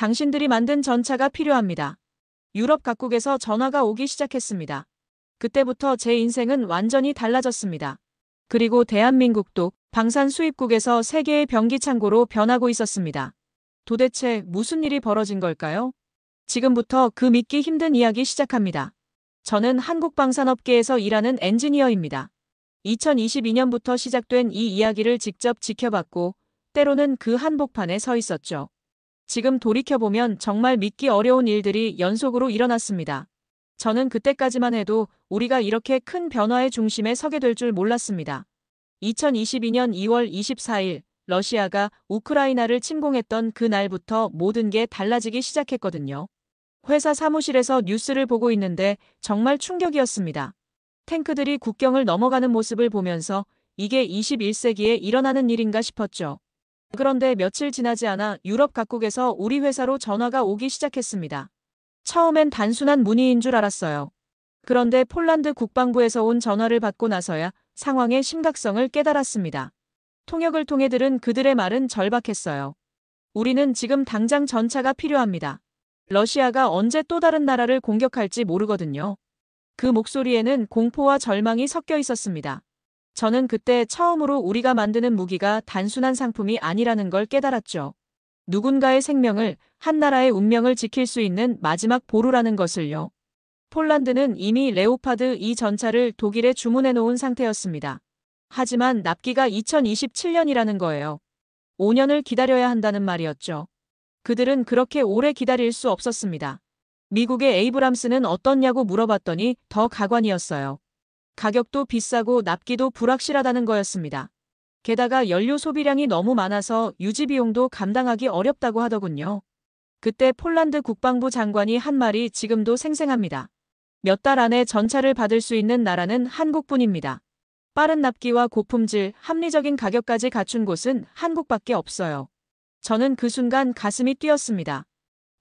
당신들이 만든 전차가 필요합니다. 유럽 각국에서 전화가 오기 시작했습니다. 그때부터 제 인생은 완전히 달라졌습니다. 그리고 대한민국도 방산 수입국에서 세계의 병기 창고로 변하고 있었습니다. 도대체 무슨 일이 벌어진 걸까요? 지금부터 그 믿기 힘든 이야기 시작합니다. 저는 한국방산업계에서 일하는 엔지니어입니다. 2022년부터 시작된 이 이야기를 직접 지켜봤고, 때로는 그 한복판에 서 있었죠. 지금 돌이켜보면 정말 믿기 어려운 일들이 연속으로 일어났습니다. 저는 그때까지만 해도 우리가 이렇게 큰 변화의 중심에 서게 될 줄 몰랐습니다. 2022년 2월 24일, 러시아가 우크라이나를 침공했던 그날부터 모든 게 달라지기 시작했거든요. 회사 사무실에서 뉴스를 보고 있는데 정말 충격이었습니다. 탱크들이 국경을 넘어가는 모습을 보면서 이게 21세기에 일어나는 일인가 싶었죠. 그런데 며칠 지나지 않아 유럽 각국에서 우리 회사로 전화가 오기 시작했습니다. 처음엔 단순한 문의인 줄 알았어요. 그런데 폴란드 국방부에서 온 전화를 받고 나서야 상황의 심각성을 깨달았습니다. 통역을 통해 들은 그들의 말은 절박했어요. 우리는 지금 당장 전차가 필요합니다. 러시아가 언제 또 다른 나라를 공격할지 모르거든요. 그 목소리에는 공포와 절망이 섞여 있었습니다. 저는 그때 처음으로 우리가 만드는 무기가 단순한 상품이 아니라는 걸 깨달았죠. 누군가의 생명을, 한 나라의 운명을 지킬 수 있는 마지막 보루라는 것을요. 폴란드는 이미 레오파드 2 전차를 독일에 주문해 놓은 상태였습니다. 하지만 납기가 2027년이라는 거예요. 5년을 기다려야 한다는 말이었죠. 그들은 그렇게 오래 기다릴 수 없었습니다. 미국의 에이브람스는 어떻냐고 물어봤더니 더 가관이었어요. 가격도 비싸고 납기도 불확실하다는 거였습니다. 게다가 연료 소비량이 너무 많아서 유지 비용도 감당하기 어렵다고 하더군요. 그때 폴란드 국방부 장관이 한 말이 지금도 생생합니다. 몇 달 안에 전차를 받을 수 있는 나라는 한국뿐입니다. 빠른 납기와 고품질, 합리적인 가격까지 갖춘 곳은 한국밖에 없어요. 저는 그 순간 가슴이 뛰었습니다.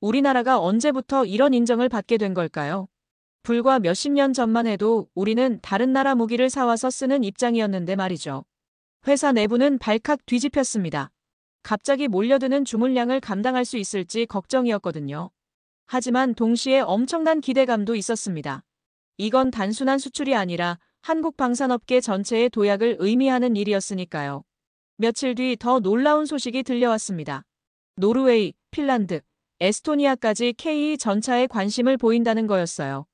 우리나라가 언제부터 이런 인정을 받게 된 걸까요? 불과 몇십 년 전만 해도 우리는 다른 나라 무기를 사와서 쓰는 입장이었는데 말이죠. 회사 내부는 발칵 뒤집혔습니다. 갑자기 몰려드는 주문량을 감당할 수 있을지 걱정이었거든요. 하지만 동시에 엄청난 기대감도 있었습니다. 이건 단순한 수출이 아니라 한국 방산업계 전체의 도약을 의미하는 일이었으니까요. 며칠 뒤 더 놀라운 소식이 들려왔습니다. 노르웨이, 핀란드, 에스토니아까지 K2 전차에 관심을 보인다는 거였어요.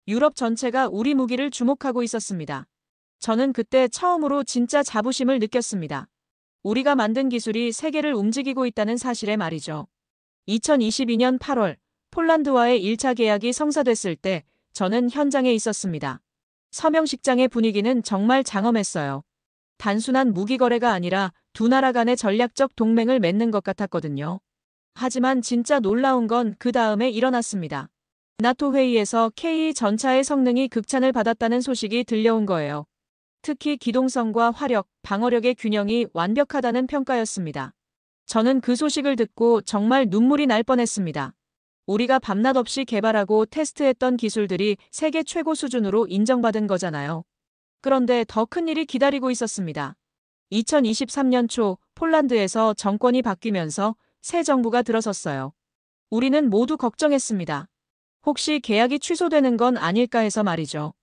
유럽 전체가 우리 무기를 주목하고 있었습니다. 저는 그때 처음으로 진짜 자부심을 느꼈습니다. 우리가 만든 기술이 세계를 움직이고 있다는 사실에 말이죠. 2022년 8월, 폴란드와의 1차 계약이 성사됐을 때 저는 현장에 있었습니다. 서명식장의 분위기는 정말 장엄했어요. 단순한 무기 거래가 아니라 두 나라 간의 전략적 동맹을 맺는 것 같았거든요. 하지만 진짜 놀라운 건 그 다음에 일어났습니다. 나토 회의에서 K 전차의 성능이 극찬을 받았다는 소식이 들려온 거예요. 특히 기동성과 화력, 방어력의 균형이 완벽하다는 평가였습니다. 저는 그 소식을 듣고 정말 눈물이 날 뻔했습니다. 우리가 밤낮 없이 개발하고 테스트했던 기술들이 세계 최고 수준으로 인정받은 거잖아요. 그런데 더 큰 일이 기다리고 있었습니다. 2023년 초 폴란드에서 정권이 바뀌면서 새 정부가 들어섰어요. 우리는 모두 걱정했습니다. 혹시 계약이 취소되는 건 아닐까 해서 말이죠.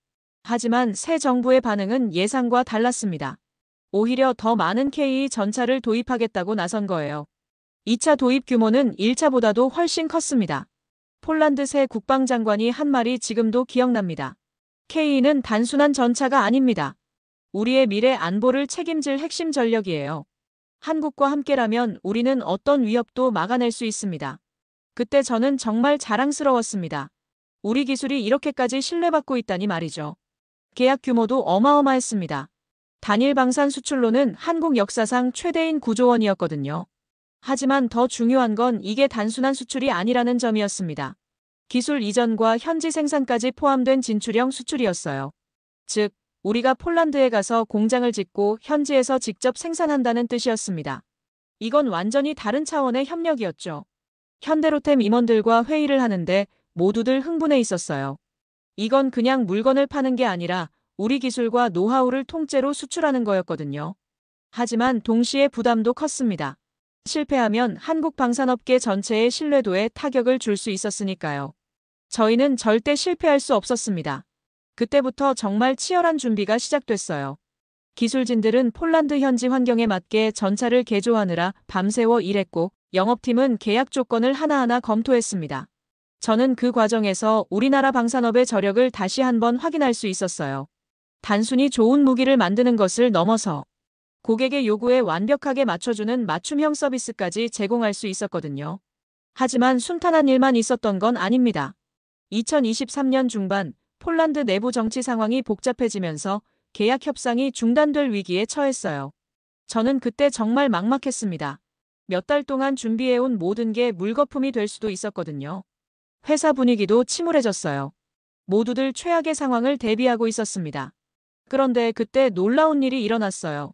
하지만 새 정부의 반응은 예상과 달랐습니다. 오히려 더 많은 K 전차를 도입하겠다고 나선 거예요. 2차 도입 규모는 1차보다도 훨씬 컸습니다. 폴란드 새 국방장관이 한 말이 지금도 기억납니다. K는 단순한 전차가 아닙니다. 우리의 미래 안보를 책임질 핵심 전력이에요. 한국과 함께라면 우리는 어떤 위협도 막아낼 수 있습니다. 그때 저는 정말 자랑스러웠습니다. 우리 기술이 이렇게까지 신뢰받고 있다니 말이죠. 계약 규모도 어마어마했습니다. 단일 방산 수출로는 한국 역사상 최대인 9조 원이었거든요. 하지만 더 중요한 건 이게 단순한 수출이 아니라는 점이었습니다. 기술 이전과 현지 생산까지 포함된 진출형 수출이었어요. 즉, 우리가 폴란드에 가서 공장을 짓고 현지에서 직접 생산한다는 뜻이었습니다. 이건 완전히 다른 차원의 협력이었죠. 현대로템 임원들과 회의를 하는데 모두들 흥분해 있었어요. 이건 그냥 물건을 파는 게 아니라 우리 기술과 노하우를 통째로 수출하는 거였거든요. 하지만 동시에 부담도 컸습니다. 실패하면 한국 방산업계 전체의 신뢰도에 타격을 줄 수 있었으니까요. 저희는 절대 실패할 수 없었습니다. 그때부터 정말 치열한 준비가 시작됐어요. 기술진들은 폴란드 현지 환경에 맞게 전차를 개조하느라 밤새워 일했고, 영업팀은 계약 조건을 하나하나 검토했습니다. 저는 그 과정에서 우리나라 방산업의 저력을 다시 한번 확인할 수 있었어요. 단순히 좋은 무기를 만드는 것을 넘어서 고객의 요구에 완벽하게 맞춰주는 맞춤형 서비스까지 제공할 수 있었거든요. 하지만 순탄한 일만 있었던 건 아닙니다. 2023년 중반 폴란드 내부 정치 상황이 복잡해지면서 계약 협상이 중단될 위기에 처했어요. 저는 그때 정말 막막했습니다. 몇 달 동안 준비해온 모든 게 물거품이 될 수도 있었거든요. 회사 분위기도 침울해졌어요. 모두들 최악의 상황을 대비하고 있었습니다. 그런데 그때 놀라운 일이 일어났어요.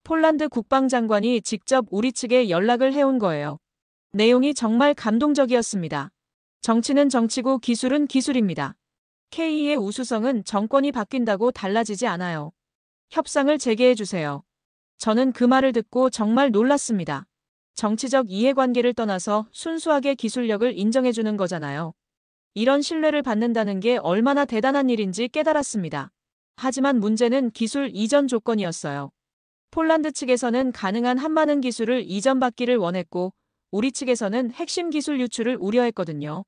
폴란드 국방장관이 직접 우리 측에 연락을 해온 거예요. 내용이 정말 감동적이었습니다. 정치는 정치고 기술은 기술입니다. K의 우수성은 정권이 바뀐다고 달라지지 않아요. 협상을 재개해주세요. 저는 그 말을 듣고 정말 놀랐습니다. 정치적 이해관계를 떠나서 순수하게 기술력을 인정해주는 거잖아요. 이런 신뢰를 받는다는 게 얼마나 대단한 일인지 깨달았습니다. 하지만 문제는 기술 이전 조건이었어요. 폴란드 측에서는 가능한 한 많은 기술을 이전받기를 원했고, 우리 측에서는 핵심 기술 유출을 우려했거든요.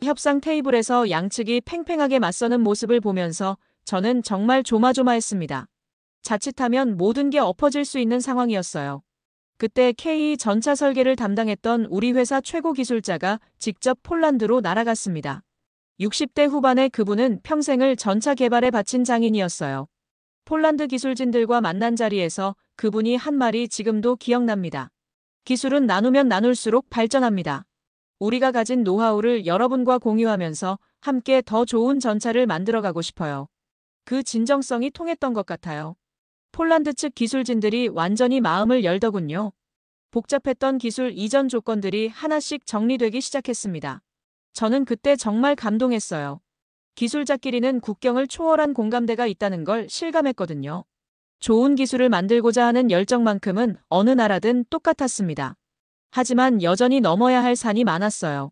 협상 테이블에서 양측이 팽팽하게 맞서는 모습을 보면서 저는 정말 조마조마했습니다. 자칫하면 모든 게 엎어질 수 있는 상황이었어요. 그때 K 전차 설계를 담당했던 우리 회사 최고 기술자가 직접 폴란드로 날아갔습니다. 60대 후반의 그분은 평생을 전차 개발에 바친 장인이었어요. 폴란드 기술진들과 만난 자리에서 그분이 한 말이 지금도 기억납니다. 기술은 나누면 나눌수록 발전합니다. 우리가 가진 노하우를 여러분과 공유하면서 함께 더 좋은 전차를 만들어가고 싶어요. 그 진정성이 통했던 것 같아요. 폴란드 측 기술진들이 완전히 마음을 열더군요. 복잡했던 기술 이전 조건들이 하나씩 정리되기 시작했습니다. 저는 그때 정말 감동했어요. 기술자끼리는 국경을 초월한 공감대가 있다는 걸 실감했거든요. 좋은 기술을 만들고자 하는 열정만큼은 어느 나라든 똑같았습니다. 하지만 여전히 넘어야 할 산이 많았어요.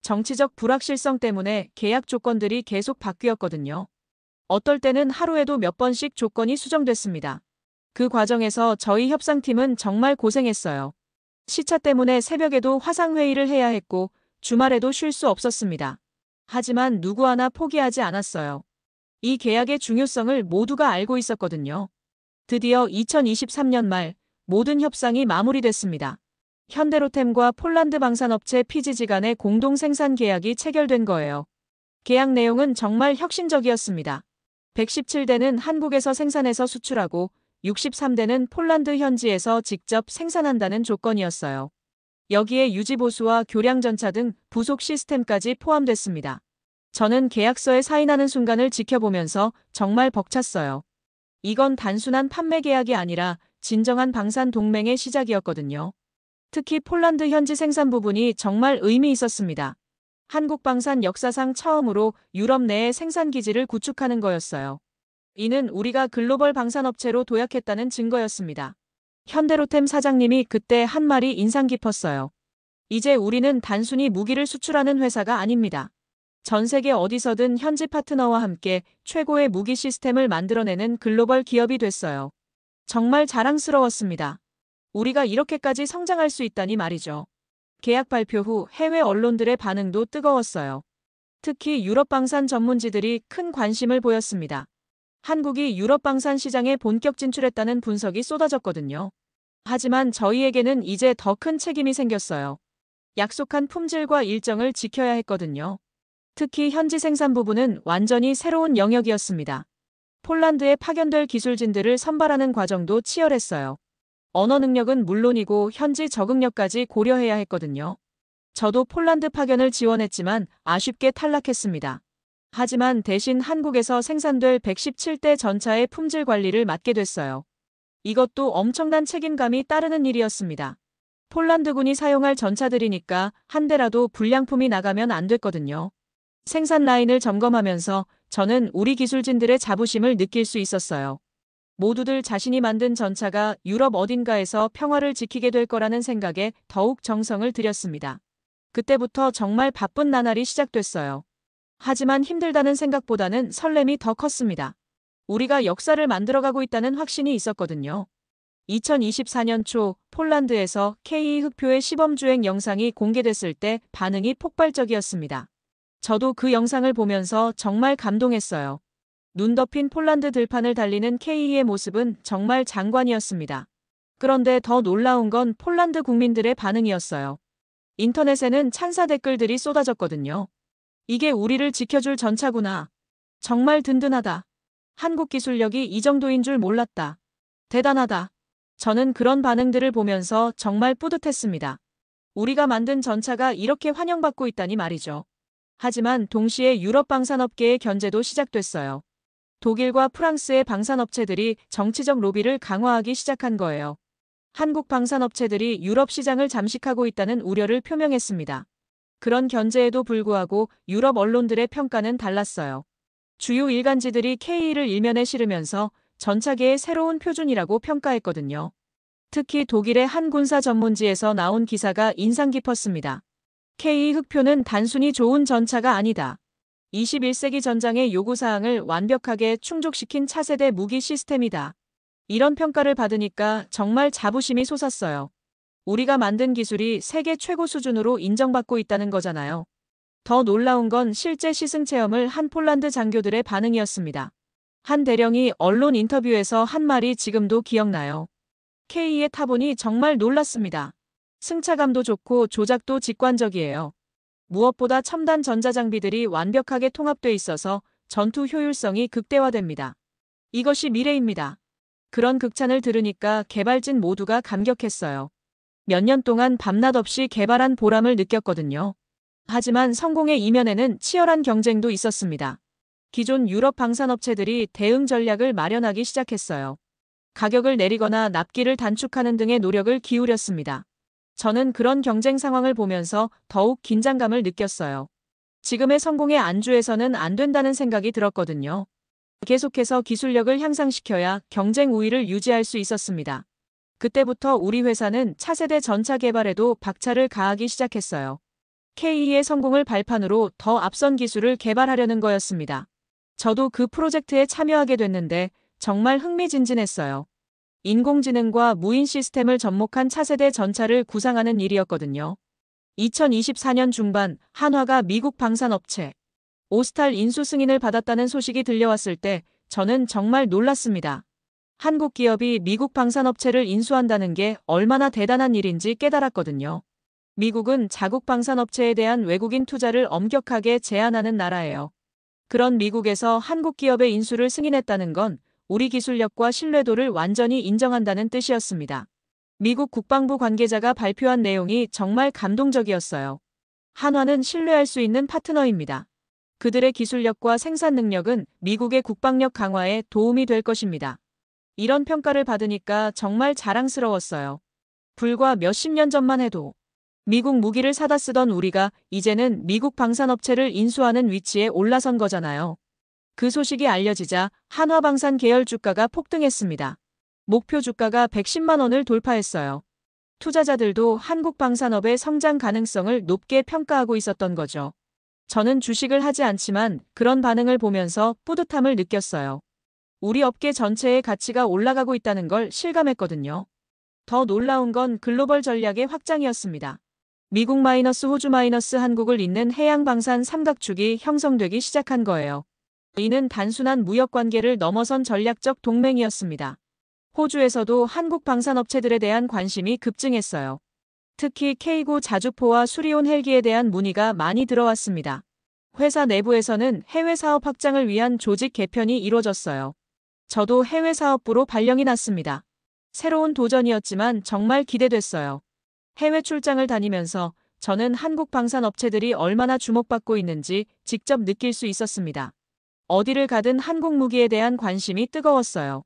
정치적 불확실성 때문에 계약 조건들이 계속 바뀌었거든요. 어떨 때는 하루에도 몇 번씩 조건이 수정됐습니다. 그 과정에서 저희 협상팀은 정말 고생했어요. 시차 때문에 새벽에도 화상회의를 해야 했고 주말에도 쉴 수 없었습니다. 하지만 누구 하나 포기하지 않았어요. 이 계약의 중요성을 모두가 알고 있었거든요. 드디어 2023년 말 모든 협상이 마무리됐습니다. 현대로템과 폴란드 방산업체 PGG 간의 공동 생산 계약이 체결된 거예요. 계약 내용은 정말 혁신적이었습니다. 117대는 한국에서 생산해서 수출하고 63대는 폴란드 현지에서 직접 생산한다는 조건이었어요. 여기에 유지보수와 교량전차 등 부속 시스템까지 포함됐습니다. 저는 계약서에 사인하는 순간을 지켜보면서 정말 벅찼어요. 이건 단순한 판매 계약이 아니라 진정한 방산 동맹의 시작이었거든요. 특히 폴란드 현지 생산 부분이 정말 의미 있었습니다. 한국 방산 역사상 처음으로 유럽 내에 생산 기지를 구축하는 거였어요. 이는 우리가 글로벌 방산업체로 도약했다는 증거였습니다. 현대로템 사장님이 그때 한 말이 인상 깊었어요. 이제 우리는 단순히 무기를 수출하는 회사가 아닙니다. 전 세계 어디서든 현지 파트너와 함께 최고의 무기 시스템을 만들어내는 글로벌 기업이 됐어요. 정말 자랑스러웠습니다. 우리가 이렇게까지 성장할 수 있다니 말이죠. 계약 발표 후 해외 언론들의 반응도 뜨거웠어요. 특히 유럽 방산 전문지들이 큰 관심을 보였습니다. 한국이 유럽 방산 시장에 본격 진출했다는 분석이 쏟아졌거든요. 하지만 저희에게는 이제 더 큰 책임이 생겼어요. 약속한 품질과 일정을 지켜야 했거든요. 특히 현지 생산 부분은 완전히 새로운 영역이었습니다. 폴란드에 파견될 기술진들을 선발하는 과정도 치열했어요. 언어 능력은 물론이고 현지 적응력까지 고려해야 했거든요. 저도 폴란드 파견을 지원했지만 아쉽게 탈락했습니다. 하지만 대신 한국에서 생산될 117대 전차의 품질 관리를 맡게 됐어요. 이것도 엄청난 책임감이 따르는 일이었습니다. 폴란드군이 사용할 전차들이니까 한 대라도 불량품이 나가면 안 됐거든요. 생산 라인을 점검하면서 저는 우리 기술진들의 자부심을 느낄 수 있었어요. 모두들 자신이 만든 전차가 유럽 어딘가에서 평화를 지키게 될 거라는 생각에 더욱 정성을 들였습니다. 그때부터 정말 바쁜 나날이 시작됐어요. 하지만 힘들다는 생각보다는 설렘이 더 컸습니다. 우리가 역사를 만들어가고 있다는 확신이 있었거든요. 2024년 초 폴란드에서 K2 흑표의 시범주행 영상이 공개됐을 때 반응이 폭발적이었습니다. 저도 그 영상을 보면서 정말 감동했어요. 눈 덮인 폴란드 들판을 달리는 K2의 모습은 정말 장관이었습니다. 그런데 더 놀라운 건 폴란드 국민들의 반응이었어요. 인터넷에는 찬사 댓글들이 쏟아졌거든요. 이게 우리를 지켜줄 전차구나. 정말 든든하다. 한국 기술력이 이 정도인 줄 몰랐다. 대단하다. 저는 그런 반응들을 보면서 정말 뿌듯했습니다. 우리가 만든 전차가 이렇게 환영받고 있다니 말이죠. 하지만 동시에 유럽 방산업계의 견제도 시작됐어요. 독일과 프랑스의 방산업체들이 정치적 로비를 강화하기 시작한 거예요. 한국 방산업체들이 유럽 시장을 잠식하고 있다는 우려를 표명했습니다. 그런 견제에도 불구하고 유럽 언론들의 평가는 달랐어요. 주요 일간지들이 K2를 일면에 실으면서 전차계의 새로운 표준이라고 평가했거든요. 특히 독일의 한 군사 전문지에서 나온 기사가 인상 깊었습니다. K2 흑표는 단순히 좋은 전차가 아니다. 21세기 전장의 요구사항을 완벽하게 충족시킨 차세대 무기 시스템이다. 이런 평가를 받으니까 정말 자부심이 솟았어요. 우리가 만든 기술이 세계 최고 수준으로 인정받고 있다는 거잖아요. 더 놀라운 건 실제 시승 체험을 한 폴란드 장교들의 반응이었습니다. 한 대령이 언론 인터뷰에서 한 말이 지금도 기억나요. K2에 타보니 정말 놀랐습니다. 승차감도 좋고 조작도 직관적이에요. 무엇보다 첨단 전자장비들이 완벽하게 통합돼 있어서 전투 효율성이 극대화됩니다. 이것이 미래입니다. 그런 극찬을 들으니까 개발진 모두가 감격했어요. 몇 년 동안 밤낮 없이 개발한 보람을 느꼈거든요. 하지만 성공의 이면에는 치열한 경쟁도 있었습니다. 기존 유럽 방산업체들이 대응 전략을 마련하기 시작했어요. 가격을 내리거나 납기를 단축하는 등의 노력을 기울였습니다. 저는 그런 경쟁 상황을 보면서 더욱 긴장감을 느꼈어요. 지금의 성공의 안주해서는 안 된다는 생각이 들었거든요. 계속해서 기술력을 향상시켜야 경쟁 우위를 유지할 수 있었습니다. 그때부터 우리 회사는 차세대 전차 개발에도 박차를 가하기 시작했어요. K2의 성공을 발판으로 더 앞선 기술을 개발하려는 거였습니다. 저도 그 프로젝트에 참여하게 됐는데 정말 흥미진진했어요. 인공지능과 무인 시스템을 접목한 차세대 전차를 구상하는 일이었거든요. 2024년 중반 한화가 미국 방산업체 오스탈 인수 승인을 받았다는 소식이 들려왔을 때 저는 정말 놀랐습니다. 한국 기업이 미국 방산업체를 인수한다는 게 얼마나 대단한 일인지 깨달았거든요. 미국은 자국 방산업체에 대한 외국인 투자를 엄격하게 제한하는 나라예요. 그런 미국에서 한국 기업의 인수를 승인했다는 건 우리 기술력과 신뢰도를 완전히 인정한다는 뜻이었습니다. 미국 국방부 관계자가 발표한 내용이 정말 감동적이었어요. 한화는 신뢰할 수 있는 파트너입니다. 그들의 기술력과 생산 능력은 미국의 국방력 강화에 도움이 될 것입니다. 이런 평가를 받으니까 정말 자랑스러웠어요. 불과 몇십 년 전만 해도 미국 무기를 사다 쓰던 우리가 이제는 미국 방산업체를 인수하는 위치에 올라선 거잖아요. 그 소식이 알려지자 한화방산 계열 주가가 폭등했습니다. 목표 주가가 110만 원을 돌파했어요. 투자자들도 한국 방산업의 성장 가능성을 높게 평가하고 있었던 거죠. 저는 주식을 하지 않지만 그런 반응을 보면서 뿌듯함을 느꼈어요. 우리 업계 전체의 가치가 올라가고 있다는 걸 실감했거든요. 더 놀라운 건 글로벌 전략의 확장이었습니다. 미국 마이너스 호주 마이너스 한국을 잇는 해양방산 삼각축이 형성되기 시작한 거예요. 이는 단순한 무역 관계를 넘어선 전략적 동맹이었습니다. 호주에서도 한국 방산업체들에 대한 관심이 급증했어요. 특히 K9 자주포와 수리온 헬기에 대한 문의가 많이 들어왔습니다. 회사 내부에서는 해외 사업 확장을 위한 조직 개편이 이루어졌어요. 저도 해외 사업부로 발령이 났습니다. 새로운 도전이었지만 정말 기대됐어요. 해외 출장을 다니면서 저는 한국 방산업체들이 얼마나 주목받고 있는지 직접 느낄 수 있었습니다. 어디를 가든 한국 무기에 대한 관심이 뜨거웠어요.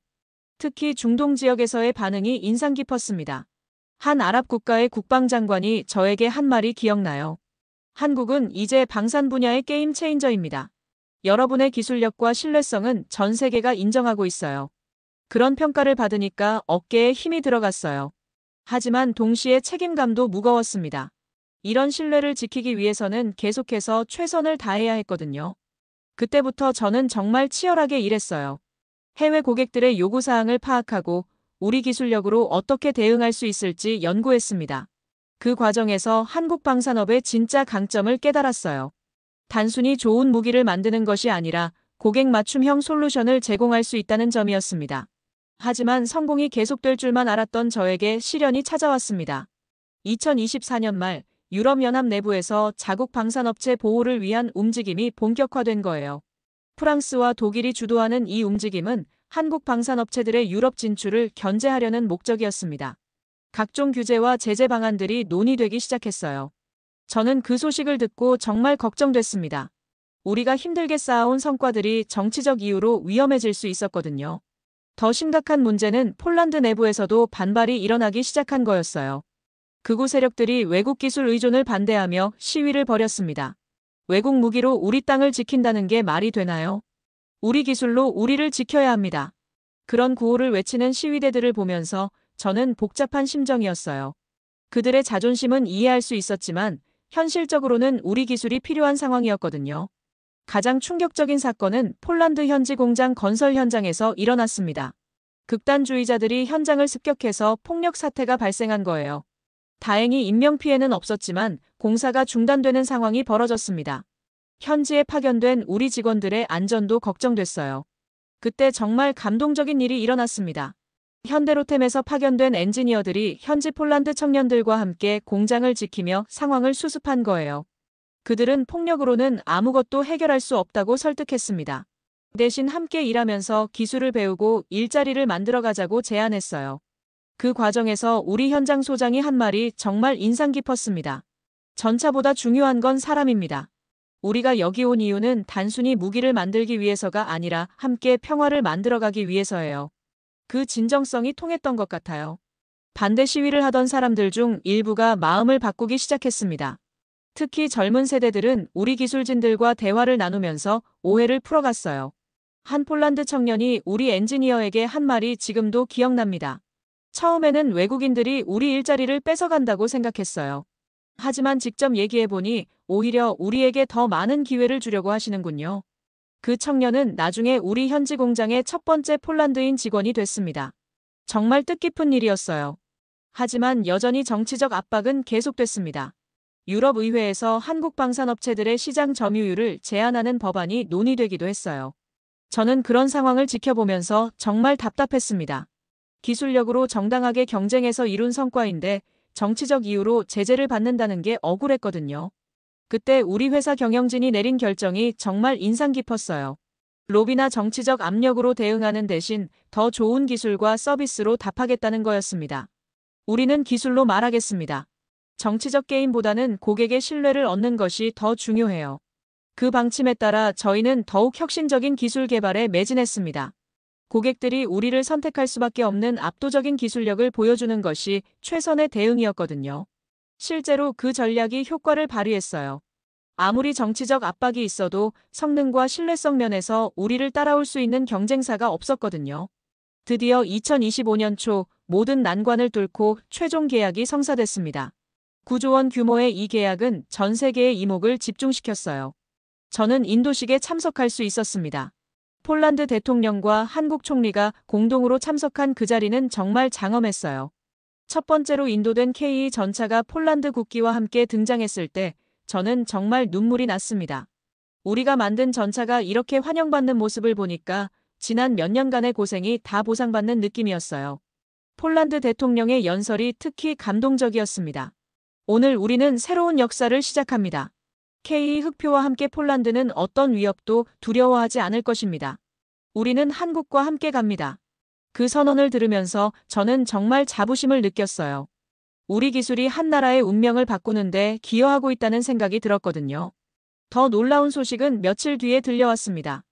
특히 중동 지역에서의 반응이 인상 깊었습니다. 한 아랍 국가의 국방장관이 저에게 한 말이 기억나요. 한국은 이제 방산 분야의 게임 체인저입니다. 여러분의 기술력과 신뢰성은 전 세계가 인정하고 있어요. 그런 평가를 받으니까 어깨에 힘이 들어갔어요. 하지만 동시에 책임감도 무거웠습니다. 이런 신뢰를 지키기 위해서는 계속해서 최선을 다해야 했거든요. 그때부터 저는 정말 치열하게 일했어요. 해외 고객들의 요구사항을 파악하고 우리 기술력으로 어떻게 대응할 수 있을지 연구했습니다. 그 과정에서 한국 방산업의 진짜 강점을 깨달았어요. 단순히 좋은 무기를 만드는 것이 아니라 고객 맞춤형 솔루션을 제공할 수 있다는 점이었습니다. 하지만 성공이 계속될 줄만 알았던 저에게 시련이 찾아왔습니다. 2024년 말 유럽연합 내부에서 자국 방산업체 보호를 위한 움직임이 본격화된 거예요. 프랑스와 독일이 주도하는 이 움직임은 한국 방산업체들의 유럽 진출을 견제하려는 목적이었습니다. 각종 규제와 제재 방안들이 논의되기 시작했어요. 저는 그 소식을 듣고 정말 걱정됐습니다. 우리가 힘들게 쌓아온 성과들이 정치적 이유로 위험해질 수 있었거든요. 더 심각한 문제는 폴란드 내부에서도 반발이 일어나기 시작한 거였어요. 극우 세력들이 외국 기술 의존을 반대하며 시위를 벌였습니다. 외국 무기로 우리 땅을 지킨다는 게 말이 되나요? 우리 기술로 우리를 지켜야 합니다. 그런 구호를 외치는 시위대들을 보면서 저는 복잡한 심정이었어요. 그들의 자존심은 이해할 수 있었지만 현실적으로는 우리 기술이 필요한 상황이었거든요. 가장 충격적인 사건은 폴란드 현지 공장 건설 현장에서 일어났습니다. 극단주의자들이 현장을 습격해서 폭력 사태가 발생한 거예요. 다행히 인명피해는 없었지만 공사가 중단되는 상황이 벌어졌습니다. 현지에 파견된 우리 직원들의 안전도 걱정됐어요. 그때 정말 감동적인 일이 일어났습니다. 현대로템에서 파견된 엔지니어들이 현지 폴란드 청년들과 함께 공장을 지키며 상황을 수습한 거예요. 그들은 폭력으로는 아무것도 해결할 수 없다고 설득했습니다. 대신 함께 일하면서 기술을 배우고 일자리를 만들어가자고 제안했어요. 그 과정에서 우리 현장 소장이 한 말이 정말 인상 깊었습니다. 전차보다 중요한 건 사람입니다. 우리가 여기 온 이유는 단순히 무기를 만들기 위해서가 아니라 함께 평화를 만들어가기 위해서예요. 그 진정성이 통했던 것 같아요. 반대 시위를 하던 사람들 중 일부가 마음을 바꾸기 시작했습니다. 특히 젊은 세대들은 우리 기술진들과 대화를 나누면서 오해를 풀어갔어요. 한 폴란드 청년이 우리 엔지니어에게 한 말이 지금도 기억납니다. 처음에는 외국인들이 우리 일자리를 뺏어간다고 생각했어요. 하지만 직접 얘기해보니 오히려 우리에게 더 많은 기회를 주려고 하시는군요. 그 청년은 나중에 우리 현지 공장의 첫 번째 폴란드인 직원이 됐습니다. 정말 뜻깊은 일이었어요. 하지만 여전히 정치적 압박은 계속됐습니다. 유럽 의회에서 한국 방산업체들의 시장 점유율을 제한하는 법안이 논의되기도 했어요. 저는 그런 상황을 지켜보면서 정말 답답했습니다. 기술력으로 정당하게 경쟁해서 이룬 성과인데 정치적 이유로 제재를 받는다는 게 억울했거든요. 그때 우리 회사 경영진이 내린 결정이 정말 인상 깊었어요. 로비나 정치적 압력으로 대응하는 대신 더 좋은 기술과 서비스로 답하겠다는 거였습니다. 우리는 기술로 말하겠습니다. 정치적 게임보다는 고객의 신뢰를 얻는 것이 더 중요해요. 그 방침에 따라 저희는 더욱 혁신적인 기술 개발에 매진했습니다. 고객들이 우리를 선택할 수밖에 없는 압도적인 기술력을 보여주는 것이 최선의 대응이었거든요. 실제로 그 전략이 효과를 발휘했어요. 아무리 정치적 압박이 있어도 성능과 신뢰성 면에서 우리를 따라올 수 있는 경쟁사가 없었거든요. 드디어 2025년 초 모든 난관을 뚫고 최종 계약이 성사됐습니다. 9조 원 규모의 이 계약은 전 세계의 이목을 집중시켰어요. 저는 인도식에 참석할 수 있었습니다. 폴란드 대통령과 한국 총리가 공동으로 참석한 그 자리는 정말 장엄했어요. 첫 번째로 인도된 KE 전차가 폴란드 국기와 함께 등장했을 때 저는 정말 눈물이 났습니다. 우리가 만든 전차가 이렇게 환영받는 모습을 보니까 지난 몇 년간의 고생이 다 보상받는 느낌이었어요. 폴란드 대통령의 연설이 특히 감동적이었습니다. 오늘 우리는 새로운 역사를 시작합니다. KE 흑표와 함께 폴란드는 어떤 위협도 두려워하지 않을 것입니다. 우리는 한국과 함께 갑니다. 그 선언을 들으면서 저는 정말 자부심을 느꼈어요. 우리 기술이 한 나라의 운명을 바꾸는데 기여하고 있다는 생각이 들었거든요. 더 놀라운 소식은 며칠 뒤에 들려왔습니다.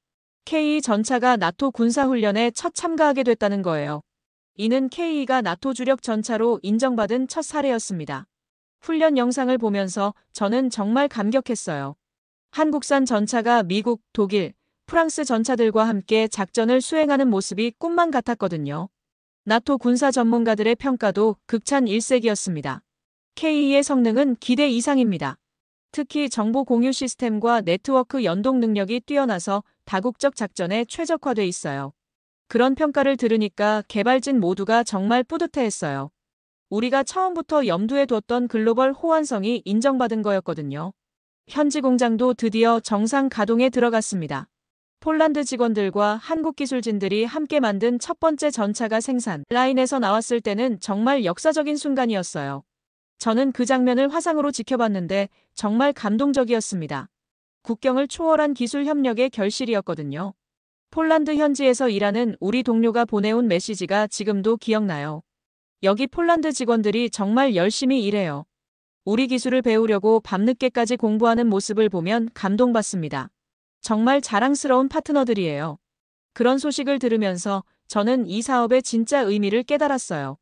KE 전차가 나토 군사훈련에 첫 참가하게 됐다는 거예요. 이는 KE가 나토 주력 전차로 인정받은 첫 사례였습니다. 훈련 영상을 보면서 저는 정말 감격했어요. 한국산 전차가 미국, 독일, 프랑스 전차들과 함께 작전을 수행하는 모습이 꿈만 같았거든요. 나토 군사 전문가들의 평가도 극찬 일색이었습니다. K의 성능은 기대 이상입니다. 특히 정보 공유 시스템과 네트워크 연동 능력이 뛰어나서 다국적 작전에 최적화돼 있어요. 그런 평가를 들으니까 개발진 모두가 정말 뿌듯해했어요. 우리가 처음부터 염두에 뒀던 글로벌 호환성이 인정받은 거였거든요. 현지 공장도 드디어 정상 가동에 들어갔습니다. 폴란드 직원들과 한국 기술진들이 함께 만든 첫 번째 전차가 생산 라인에서 나왔을 때는 정말 역사적인 순간이었어요. 저는 그 장면을 화상으로 지켜봤는데 정말 감동적이었습니다. 국경을 초월한 기술 협력의 결실이었거든요. 폴란드 현지에서 일하는 우리 동료가 보내온 메시지가 지금도 기억나요. 여기 폴란드 직원들이 정말 열심히 일해요. 우리 기술을 배우려고 밤늦게까지 공부하는 모습을 보면 감동받습니다. 정말 자랑스러운 파트너들이에요. 그런 소식을 들으면서 저는 이 사업의 진짜 의미를 깨달았어요.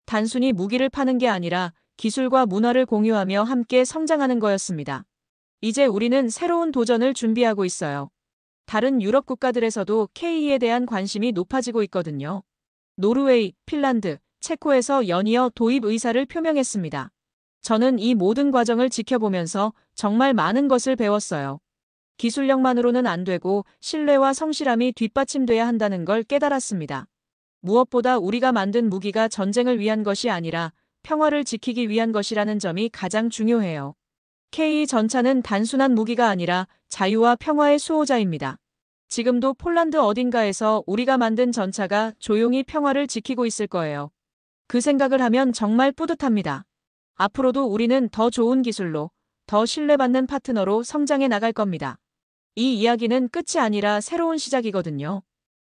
단순히 무기를 파는 게 아니라 기술과 문화를 공유하며 함께 성장하는 거였습니다. 이제 우리는 새로운 도전을 준비하고 있어요. 다른 유럽 국가들에서도 K에 대한 관심이 높아지고 있거든요. 노르웨이, 핀란드, 체코에서 연이어 도입 의사를 표명했습니다. 저는 이 모든 과정을 지켜보면서 정말 많은 것을 배웠어요. 기술력만으로는 안 되고 신뢰와 성실함이 뒷받침돼야 한다는 걸 깨달았습니다. 무엇보다 우리가 만든 무기가 전쟁을 위한 것이 아니라 평화를 지키기 위한 것이라는 점이 가장 중요해요. K 전차는 단순한 무기가 아니라 자유와 평화의 수호자입니다. 지금도 폴란드 어딘가에서 우리가 만든 전차가 조용히 평화를 지키고 있을 거예요. 그 생각을 하면 정말 뿌듯합니다. 앞으로도 우리는 더 좋은 기술로, 더 신뢰받는 파트너로 성장해 나갈 겁니다. 이 이야기는 끝이 아니라 새로운 시작이거든요.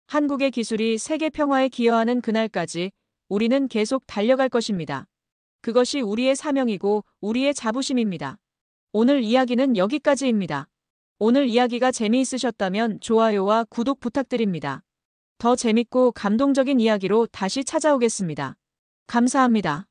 한국의 기술이 세계 평화에 기여하는 그날까지 우리는 계속 달려갈 것입니다. 그것이 우리의 사명이고 우리의 자부심입니다. 오늘 이야기는 여기까지입니다. 오늘 이야기가 재미있으셨다면 좋아요와 구독 부탁드립니다. 더 재밌고 감동적인 이야기로 다시 찾아오겠습니다. 감사합니다.